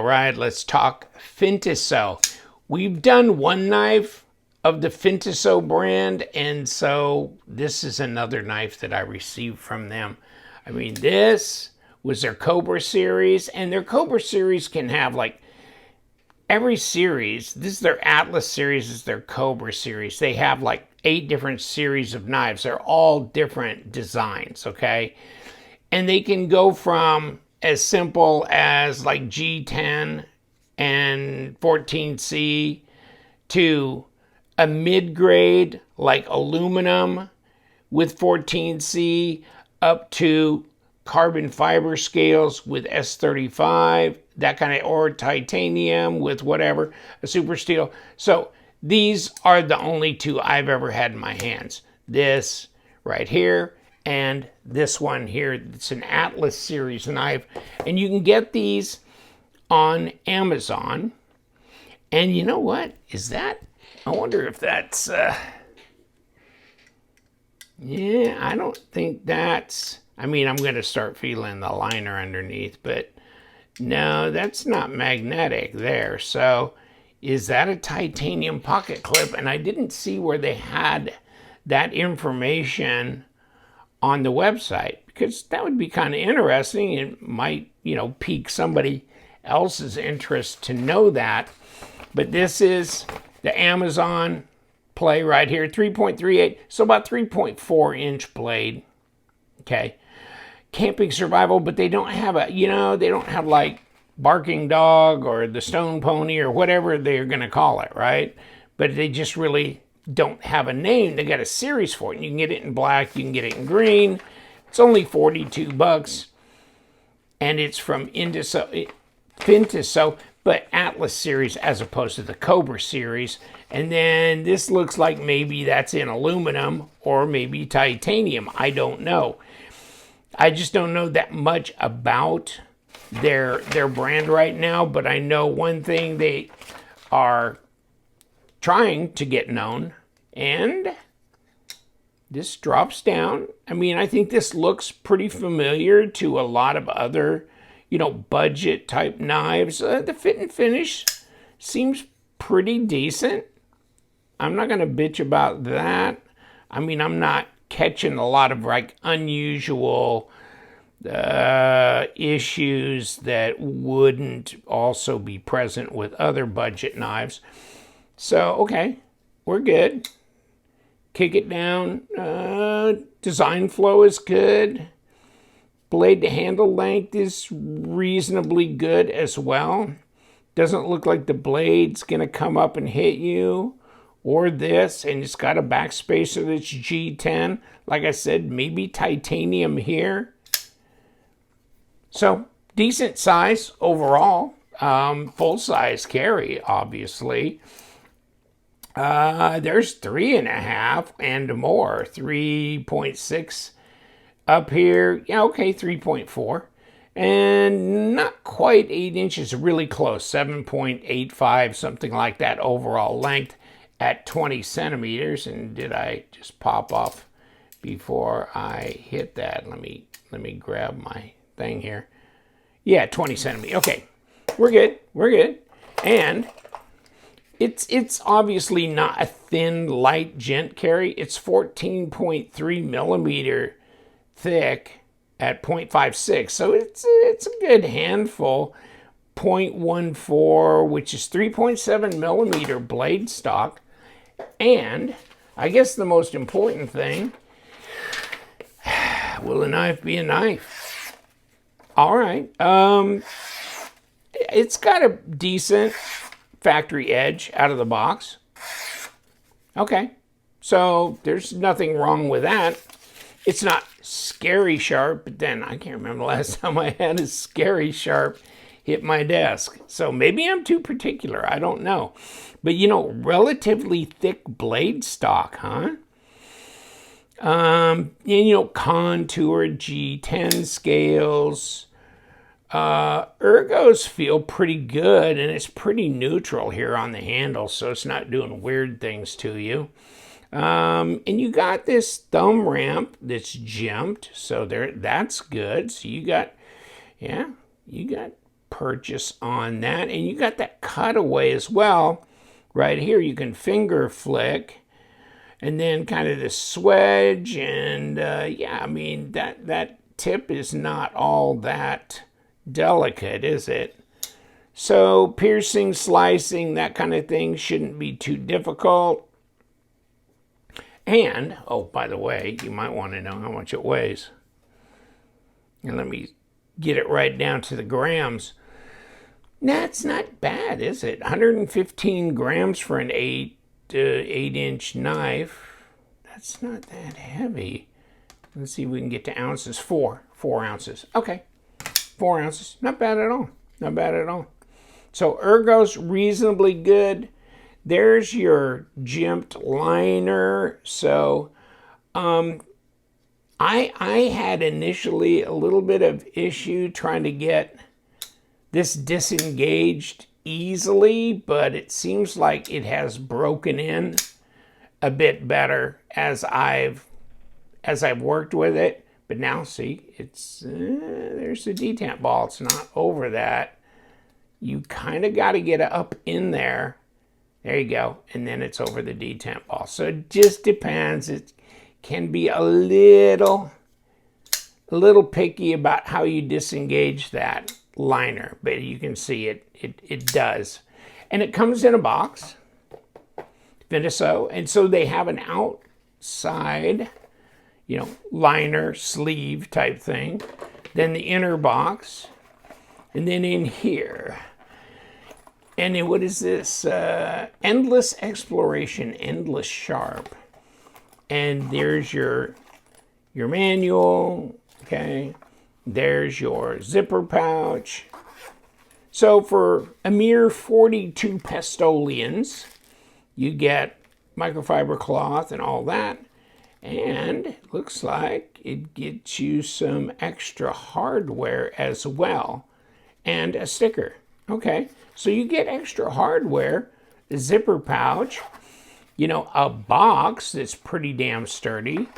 All right, let's talk Fintiso. We've done one knife of the Fintiso brand, and so this is another knife that I received from them. I mean, this was their Cobra series, and their Cobra series can have like every series. This is their Atlas series, is their Cobra series. They have like 8 different series of knives. They're all different designs, okay? And they can go from as simple as like G10 and 14C to a mid-grade like aluminum with 14C up to carbon fiber scales with S35, that kind of, or titanium with whatever, a super steel. So these are the only 2 I've ever had in my hands. This right here and this one here. It's an Atlas series knife, and you can get these on Amazon. And you know what is that? I wonder if that's yeah, I don't think that's, I mean, I'm going to start feeling the liner underneath, but no, that's not magnetic there. So is that a titanium pocket clip? And I didn't see where they had that information on the website, because that would be kind of interesting. It might, you know, pique somebody else's interest to know that. But this is the Amazon play right here, 3.38, so about 3.4 inch blade. Okay, camping survival, but they don't have a, you know, they don't have like Barking Dog or the Stone Pony or whatever they're going to call it, right? But they just really don't have a name. They got a series for it. You can get it in black, you can get it in green. It's only $42, and it's from Fintiso, but Atlas series as opposed to the Cobra series. And then this looks like maybe that's in aluminum or maybe titanium. I don't know. I just don't know that much about their brand right now, but I know one thing: they are trying to get known, and this drops down. I mean, I think this looks pretty familiar to a lot of other, you know, budget type knives. The fit and finish seems pretty decent. I'm not going to bitch about that. I mean, I'm not catching a lot of like unusual issues that wouldn't also be present with other budget knives. So, okay, we're good. Kick it down. Design flow is good. Blade to handle length is reasonably good as well. Doesn't look like the blade's gonna come up and hit you or this, and it's got a backspacer that's G10. Like I said, maybe titanium here. So decent size overall. Full size carry, obviously. There's 3.5 and more. 3.6 up here. Yeah, okay, 3.4. And not quite 8 inches, really close. 7.85, something like that overall length at 20 centimeters. And did I just pop off before I hit that? Let me grab my thing here. Yeah, 20 centimeters. Okay, we're good. We're good. And it's obviously not a thin, light gent carry. It's 14.3 millimeter thick at 0.56. So it's a good handful. 0.14, which is 3.7 millimeter blade stock. And I guess the most important thing, will a knife be a knife? All right. It's got a decent factory edge out of the box. Okay. So there's nothing wrong with that. It's not scary sharp, but then I can't remember the last time I had a scary sharp hit my desk. So maybe I'm too particular. I don't know. But, you know, relatively thick blade stock, huh? And, you know, contoured G10 scales. Ergos feel pretty good, and it's pretty neutral here on the handle, so it's not doing weird things to you. And you got this thumb ramp that's jimped, so that's good. So you got purchase on that. And you got that cutaway as well. Right here, you can finger flick. And then kind of the swedge. And yeah, I mean, that tip is not all that delicate, is it? So piercing, slicing, that kind of thing shouldn't be too difficult. And, oh, by the way, you might want to know how much it weighs. And let me get it right down to the grams. That's not bad, is it? 115 grams for an 8-inch knife. That's not that heavy. Let's see if we can get to ounces. 4 ounces. Okay, 4 ounces. Not bad at all. Not bad at all. So ergo's reasonably good. There's your jimped liner. So I had initially a little bit of issue trying to get this disengaged easily, but it seems like it has broken in a bit better as I've worked with it. But now see, it's there's the detent ball. It's not over that. You kind of got to get it up in there. There you go. And then it's over the detent ball. So it just depends. It can be a little picky about how you disengage that liner, but you can see it does. And it comes in a box, Fintiso, and so they have an outside, liner, sleeve type thing, then the inner box, and then in here. And then what is this? Endless Exploration, Endless Sharp. And there's your manual, okay? There's your zipper pouch. So for a mere 42 pestolians, you get microfiber cloth and all that. And it looks like it gets you some extra hardware as well. And a sticker. Okay, so you get extra hardware, a zipper pouch, a box that's pretty damn sturdy,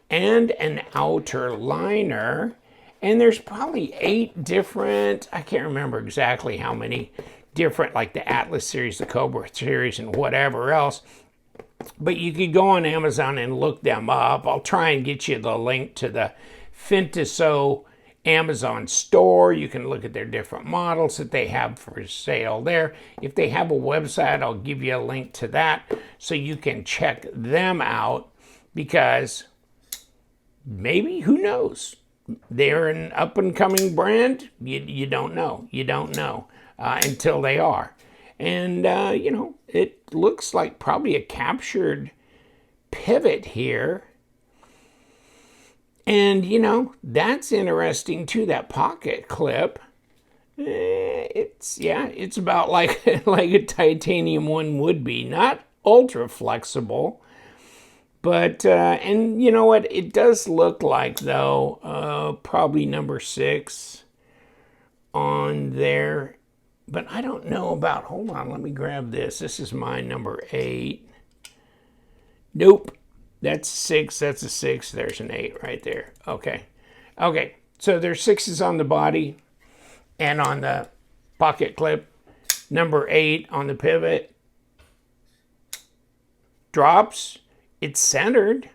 and an outer liner. And there's probably 8 different, I can't remember exactly how many different, like the Atlas series, the Cobra series, and whatever else. But you could go on Amazon and look them up. I'll try and get you the link to the Fintiso Amazon store. You can look at their different models that they have for sale there. If they have a website, I'll give you a link to that so you can check them out, because maybe, who knows? They're an up-and-coming brand. You don't know. You don't know until they are. And, it looks like probably a captured pivot here. And, that's interesting too, that pocket clip. It's about like a titanium one would be. Not ultra flexible. But, and you know what? It does look like, though, probably number 6 on there. But I don't know about, hold on, let me grab this. This is my number 8. Nope. That's 6. That's a 6. There's an 8 right there. Okay. Okay. So there's 6s on the body and on the pocket clip. Number 8 on the pivot. Drops. It's centered.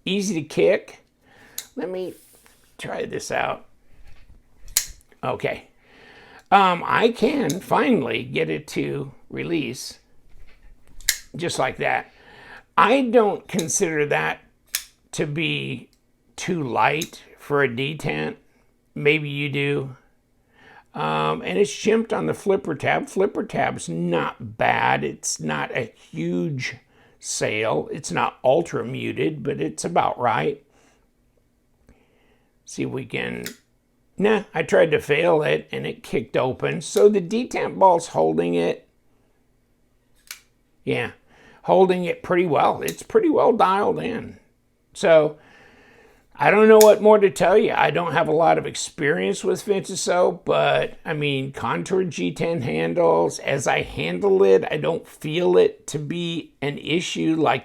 Easy to kick. Let me try this out. Okay. I can finally get it to release just like that. I don't consider that to be too light for a detent. Maybe you do. And it's jimped on the flipper tab. Flipper tab's not bad. It's not a huge sail. It's not ultra muted, but it's about right. See if we can... Nah, I tried to fail it and it kicked open. So the detent ball's holding it. Yeah, holding it pretty well. It's pretty well dialed in. So I don't know what more to tell you. I don't have a lot of experience with Fintiso, but I mean, contoured G10 handles. As I handle it, I don't feel it to be an issue like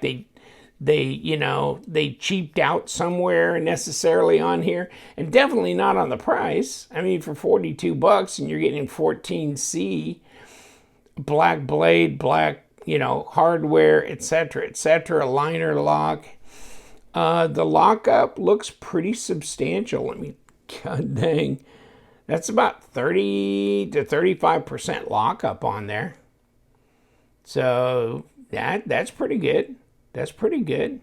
they cheaped out somewhere necessarily on here, and definitely not on the price. I mean, for $42 and you're getting 14C, black blade, black, hardware, etc., liner lock. The lockup looks pretty substantial. God dang, that's about 30 to 35% lockup on there. So that's pretty good. That's pretty good.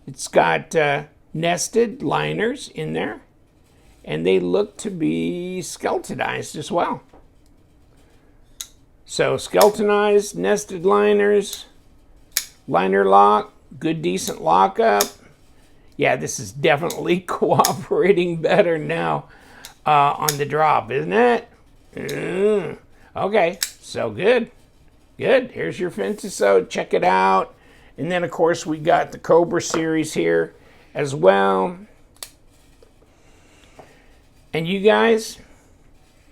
It's got nested liners in there, and they look to be skeletonized as well. So skeletonized, nested liners, liner lock, good decent lockup. Yeah, this is definitely cooperating better now on the drop, isn't it? Okay, so good. Good. Here's your Fintiso. Check it out. And then, of course, we got the Cobra series here as well. And you guys,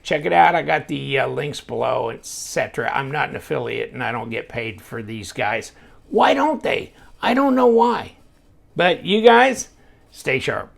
check it out. I got the links below, etc. I'm not an affiliate, and I don't get paid for these guys. Why don't they? I don't know why. But you guys, stay sharp.